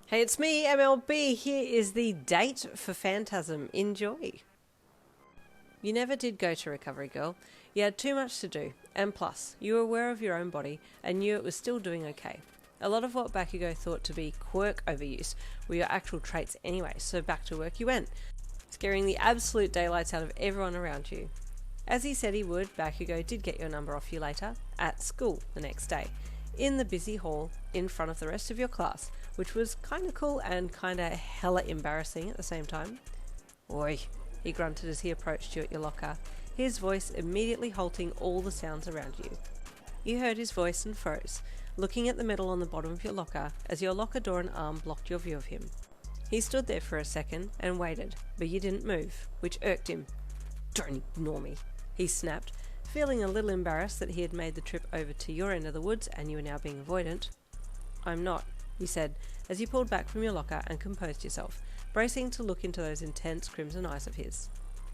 Hey, it's me, MLB. Here is the date for Phantasm. Enjoy. You never did go to Recovery Girl. You had too much to do, and plus, you were aware of your own body and knew it was still doing okay. A lot of what Bakugo thought to be quirk overuse were your actual traits anyway, so back to work you went, scaring the absolute daylights out of everyone around you. As he said he would, Bakugo did get your number off you later, at school the next day, in the busy hall, in front of the rest of your class, which was kinda cool and kinda hella embarrassing at the same time. Oi, he grunted as he approached you at your locker, his voice immediately halting all the sounds around you. You heard his voice and froze, looking at the metal on the bottom of your locker as your locker door and arm blocked your view of him. He stood there for a second and waited, but you didn't move, which irked him. "Don't ignore me," he snapped, feeling a little embarrassed that he had made the trip over to your end of the woods and you were now being avoidant. "I'm not," you said, as you pulled back from your locker and composed yourself, bracing to look into those intense crimson eyes of his.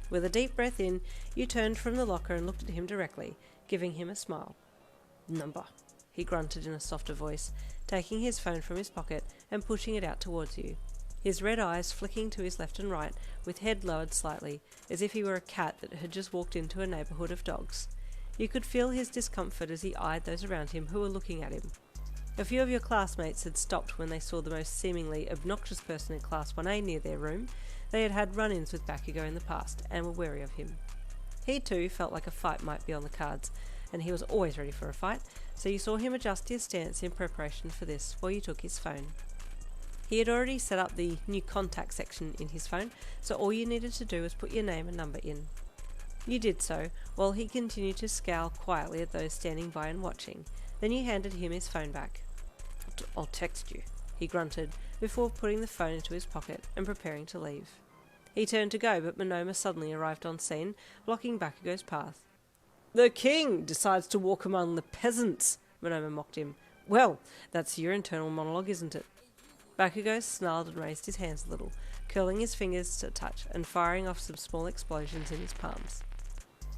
With a deep breath in, you turned from the locker and looked at him directly, giving him a smile. "Number," he grunted in a softer voice, taking his phone from his pocket and pushing it out towards you, his red eyes flicking to his left and right, with head lowered slightly, as if he were a cat that had just walked into a neighbourhood of dogs. You could feel his discomfort as he eyed those around him who were looking at him. A few of your classmates had stopped when they saw the most seemingly obnoxious person in Class 1A near their room. They had had run-ins with Bakugo in the past and were wary of him. He too felt like a fight might be on the cards, and he was always ready for a fight, so you saw him adjust his stance in preparation for this while you took his phone. He had already set up the new contact section in his phone, so all you needed to do was put your name and number in. You did so, while he continued to scowl quietly at those standing by and watching. Then you handed him his phone back. "I'll text you," he grunted, before putting the phone into his pocket and preparing to leave. He turned to go, but Monoma suddenly arrived on scene, blocking Bakugo's path. "The king decides to walk among the peasants," Monoma mocked him. "Well, that's your internal monologue, isn't it?" Bakugo snarled and raised his hands a little, curling his fingers to touch and firing off some small explosions in his palms.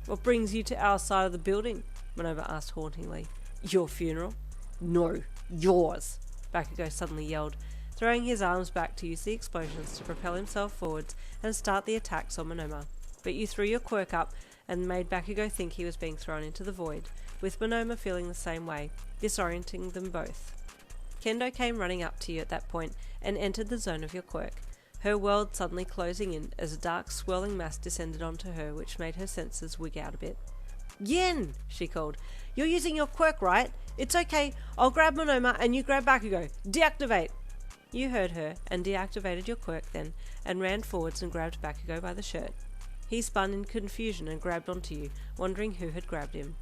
"What brings you to our side of the building?" Monoma asked hauntingly. "Your funeral?" "No, yours," Bakugo suddenly yelled, throwing his arms back to use the explosions to propel himself forwards and start the attacks on Monoma. But you threw your quirk up and made Bakugo think he was being thrown into the void, with Monoma feeling the same way, disorienting them both. Kendo came running up to you at that point and entered the zone of your quirk, her world suddenly closing in as a dark swirling mass descended onto her, which made her senses wig out a bit. "Yen!" she called. "You're using your quirk, right? It's okay, I'll grab Monoma and you grab Bakugo. Deactivate!" You heard her and deactivated your quirk then, and ran forwards and grabbed Bakugo by the shirt. He spun in confusion and grabbed onto you, wondering who had grabbed him.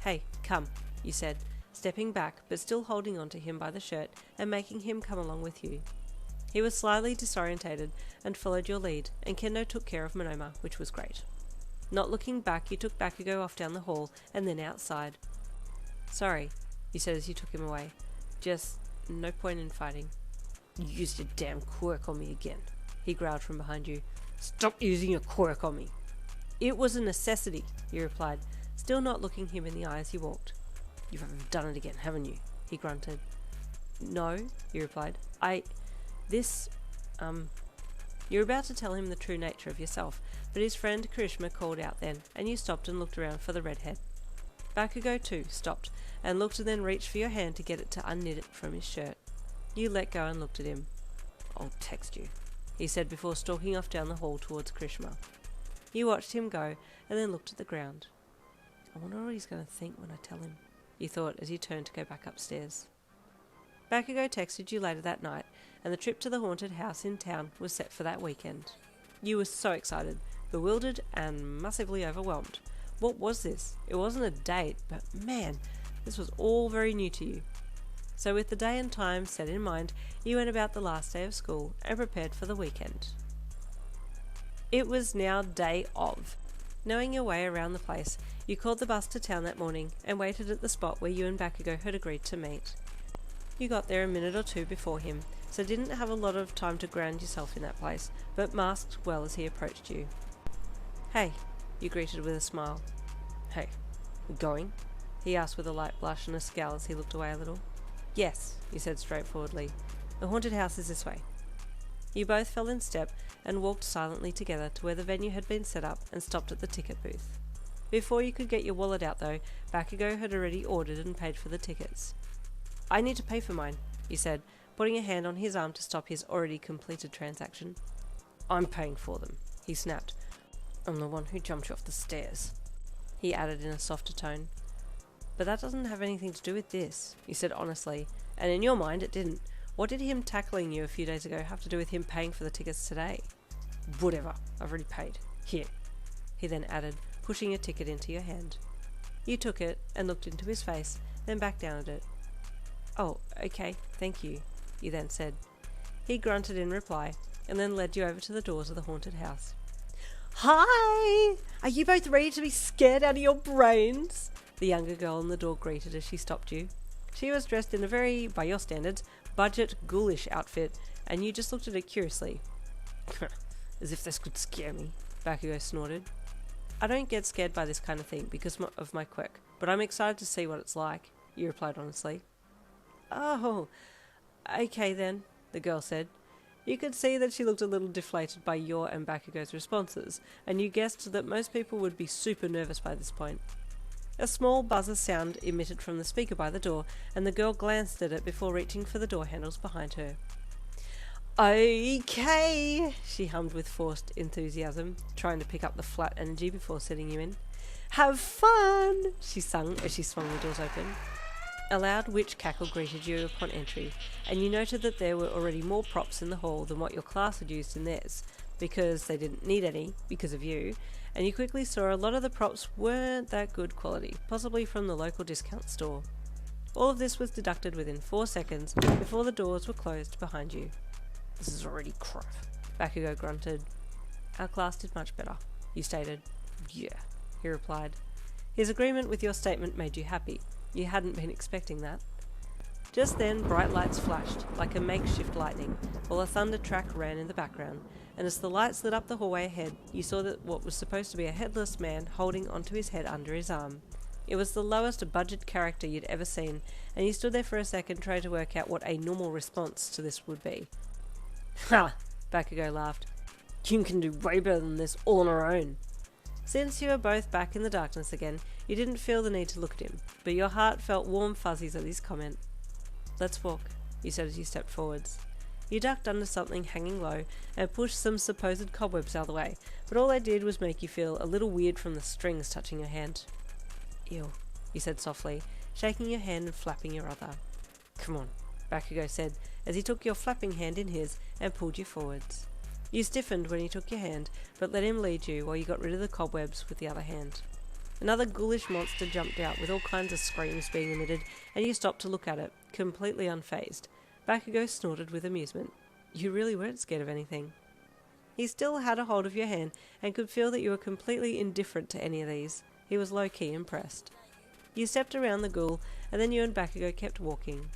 "Hey, come," you said, stepping back but still holding onto him by the shirt and making him come along with you. He was slightly disorientated and followed your lead, and Kendo took care of Monoma, which was great. Not looking back, you took Bakugo off down the hall and then outside. "Sorry," you said as you took him away. "Just no point in fighting." "You used your damn quirk on me again," he growled from behind you. "Stop using your quirk on me." "It was a necessity," you replied, still not looking him in the eye as he walked. "You've done it again, haven't you?" he grunted. "No," you replied. You were about to tell him the true nature of yourself, but his friend Karishma called out then, and you stopped and looked around for the redhead. Bakugo too stopped, and looked and then reached for your hand to get it to unknit it from his shirt. You let go and looked at him. "I'll text you," he said before stalking off down the hall towards Karishma. You watched him go, and then looked at the ground. "I wonder what he's going to think when I tell him," you thought as you turned to go back upstairs. Bakugo texted you later that night, and the trip to the haunted house in town was set for that weekend. You were so excited, bewildered, and massively overwhelmed. What was this? It wasn't a date, but man, this was all very new to you. So with the day and time set in mind, you went about the last day of school and prepared for the weekend. It was now day of. Knowing your way around the place, you called the bus to town that morning and waited at the spot where you and Bakugo had agreed to meet. You got there a minute or two before him, so didn't have a lot of time to ground yourself in that place, but masked well as he approached you. "Hey," you greeted with a smile. "Hey, going?" he asked with a light blush and a scowl as he looked away a little. "Yes," you said straightforwardly. The haunted house is this way." You both fell in step and walked silently together to where the venue had been set up and stopped at the ticket booth. Before you could get your wallet out though, Bakugo had already ordered and paid for the tickets. "I need to pay for mine," you said, putting a hand on his arm to stop his already completed transaction. "I'm paying for them," he snapped. "I'm the one who jumped you off the stairs," he added in a softer tone. "But that doesn't have anything to do with this," you said honestly, and in your mind it didn't. What did him tackling you a few days ago have to do with him paying for the tickets today? "Whatever, I've already paid. Here," he then added, pushing a ticket into your hand. You took it and looked into his face, then back down at it. "Oh, okay, thank you," you then said. He grunted in reply, and then led you over to the doors of the haunted house. "Hi! Are you both ready to be scared out of your brains?" the younger girl in the door greeted as she stopped you. She was dressed in a very, by your standards, budget, ghoulish outfit, and you just looked at it curiously. "As if this could scare me," Bakugo snorted. "I don't get scared by this kind of thing because of my quirk, but I'm excited to see what it's like," you replied honestly. "Oh, okay then," the girl said. You could see that she looked a little deflated by your and Bakugo's responses, and you guessed that most people would be super nervous by this point. A small buzzer sound emitted from the speaker by the door, and the girl glanced at it before reaching for the door handles behind her. "Okay," she hummed with forced enthusiasm, trying to pick up the flat energy before setting you in. "Have fun," she sung as she swung the doors open. A loud witch cackle greeted you upon entry, and you noted that there were already more props in the hall than what your class had used in theirs, because they didn't need any, because of you, and you quickly saw a lot of the props weren't that good quality, possibly from the local discount store. All of this was deducted within 4 seconds before the doors were closed behind you. "This is already crap," Bakugo grunted. "Our class did much better," you stated. "Yeah," he replied. His agreement with your statement made you happy. You hadn't been expecting that. Just then, bright lights flashed, like a makeshift lightning, while a thunder track ran in the background, and as the lights lit up the hallway ahead, you saw that what was supposed to be a headless man holding onto his head under his arm. It was the lowest budget character you'd ever seen, and you stood there for a second trying to work out what a normal response to this would be. "Ha!" Bakugo laughed. "You can do way better than this all on our own." Since you were both back in the darkness again, you didn't feel the need to look at him, but your heart felt warm fuzzies at his comment. "Let's walk," you said as you stepped forwards. You ducked under something hanging low and pushed some supposed cobwebs out of the way, but all they did was make you feel a little weird from the strings touching your hand. "Ew," you said softly, shaking your hand and flapping your other. "Come on," Bakugo said as he took your flapping hand in his and pulled you forwards. You stiffened when he took your hand, but let him lead you while you got rid of the cobwebs with the other hand. Another ghoulish monster jumped out with all kinds of screams being emitted, and you stopped to look at it, completely unfazed. Bakugo snorted with amusement. You really weren't scared of anything. He still had a hold of your hand and could feel that you were completely indifferent to any of these. He was low-key impressed. You stepped around the ghoul, and then you and Bakugo kept walking.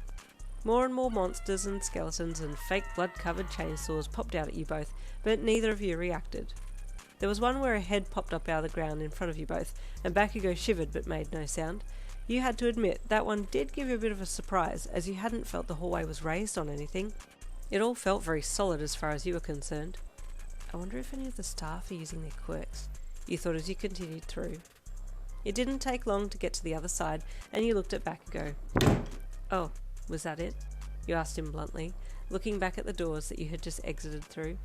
More and more monsters and skeletons and fake blood-covered chainsaws popped out at you both, but neither of you reacted. There was one where a head popped up out of the ground in front of you both, and Bakugo shivered but made no sound. You had to admit that one did give you a bit of a surprise, as you hadn't felt the hallway was raised on anything. It all felt very solid as far as you were concerned. "I wonder if any of the staff are using their quirks," you thought as you continued through. It didn't take long to get to the other side, and you looked at Bakugo. "Oh, was that it?" you asked him bluntly, looking back at the doors that you had just exited through.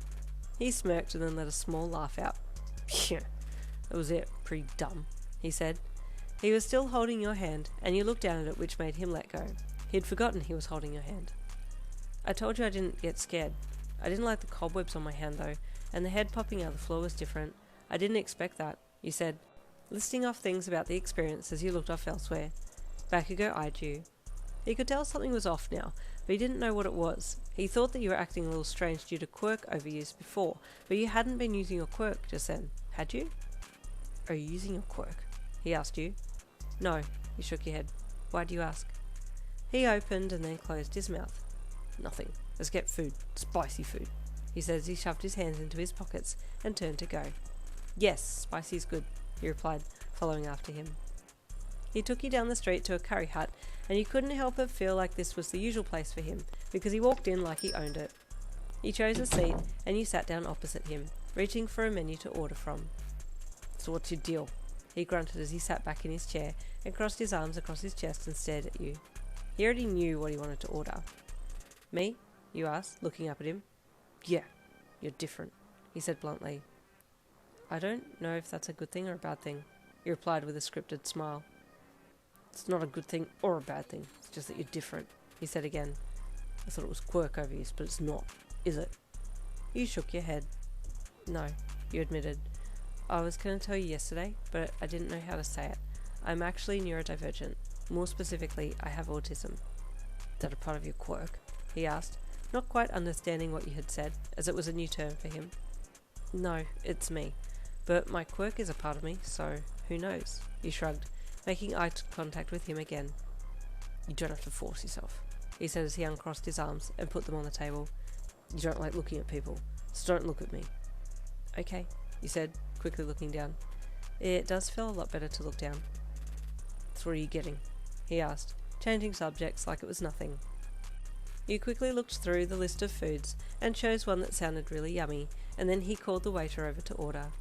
He smirked and then let a small laugh out. "Phew, that was it, pretty dumb," he said. He was still holding your hand, and you looked down at it, which made him let go. He'd forgotten he was holding your hand. "I told you I didn't get scared. I didn't like the cobwebs on my hand though, and the head popping out of the floor was different. I didn't expect that," you said, listing off things about the experience as you looked off elsewhere. Bakugo eyed you. He could tell something was off now, but he didn't know what it was. He thought that you were acting a little strange due to quirk overuse before, but you hadn't been using your quirk just then, had you? "Are you using your quirk?" he asked you. "No," you shook your head. "Why do you ask?" He opened and then closed his mouth. "Nothing. Let's get food. Spicy food," he said as he shoved his hands into his pockets and turned to go. "Yes, spicy's good," you replied, following after him. He took you down the street to a curry hut, and you couldn't help but feel like this was the usual place for him, because he walked in like he owned it. You chose a seat and you sat down opposite him, reaching for a menu to order from. "So what's your deal?" he grunted as he sat back in his chair and crossed his arms across his chest and stared at you. He already knew what he wanted to order. "Me?" you asked, looking up at him. "Yeah, you're different," he said bluntly. "I don't know if that's a good thing or a bad thing," he replied with a scripted smile. "It's not a good thing or a bad thing, it's just that you're different," he said again. "I thought it was quirk overuse, but it's not, is it?" You shook your head. "No," you admitted. "I was going to tell you yesterday, but I didn't know how to say it. I'm actually neurodivergent. More specifically, I have autism." "Is that a part of your quirk?" he asked, not quite understanding what you had said, as it was a new term for him. "No, it's me. But my quirk is a part of me, so who knows?" You shrugged, making eye contact with him again. "You don't have to force yourself," he said as he uncrossed his arms and put them on the table. "You don't like looking at people, so don't look at me." "Okay," you said, quickly looking down. "It does feel a lot better to look down." "So what are you getting?" he asked, changing subjects like it was nothing. You quickly looked through the list of foods and chose one that sounded really yummy, and then he called the waiter over to order.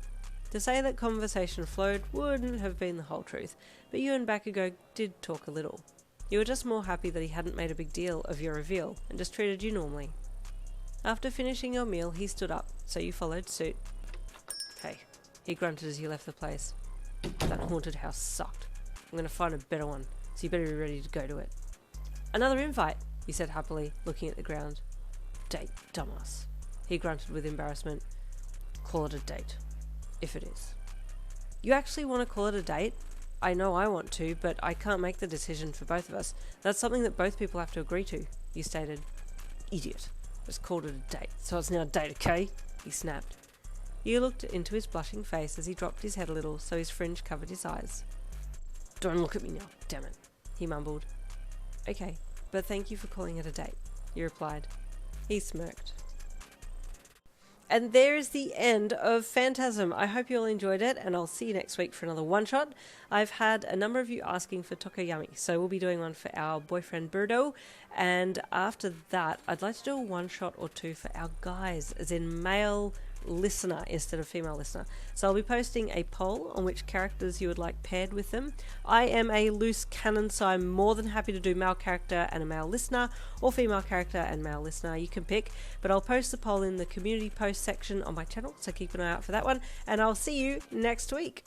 To say that conversation flowed wouldn't have been the whole truth, but you and Bakugo did talk a little. You were just more happy that he hadn't made a big deal of your reveal and just treated you normally. After finishing your meal, he stood up, so you followed suit. "Hey," he grunted as you left the place. "That haunted house sucked. I'm going to find a better one, so you better be ready to go to it." "Another invite," you said happily, looking at the ground. "Date, dumbass," he grunted with embarrassment. "Call it a date, if it is." "You actually want to call it a date?" "I know I want to, but I can't make the decision for both of us. That's something that both people have to agree to," you stated. "Idiot. Just called it a date, so it's now a date, okay?" he snapped. You looked into his blushing face as he dropped his head a little so his fringe covered his eyes. "Don't look at me now, damn it," he mumbled. "Okay, but thank you for calling it a date," you replied. He smirked. And there is the end of Phantasm. I hope you all enjoyed it, and I'll see you next week for another one-shot. I've had a number of you asking for Tokoyami, so we'll be doing one for our boyfriend Birdo, and after that, I'd like to do a one-shot or two for our guys, as in male listener instead of female listener. So I'll be posting a poll on which characters you would like paired with them. I am a loose cannon, so I'm more than happy to do male character and a male listener, or female character and male listener. You can pick, but I'll post the poll in the community post section on my channel, so keep an eye out for that one, and I'll see you next week.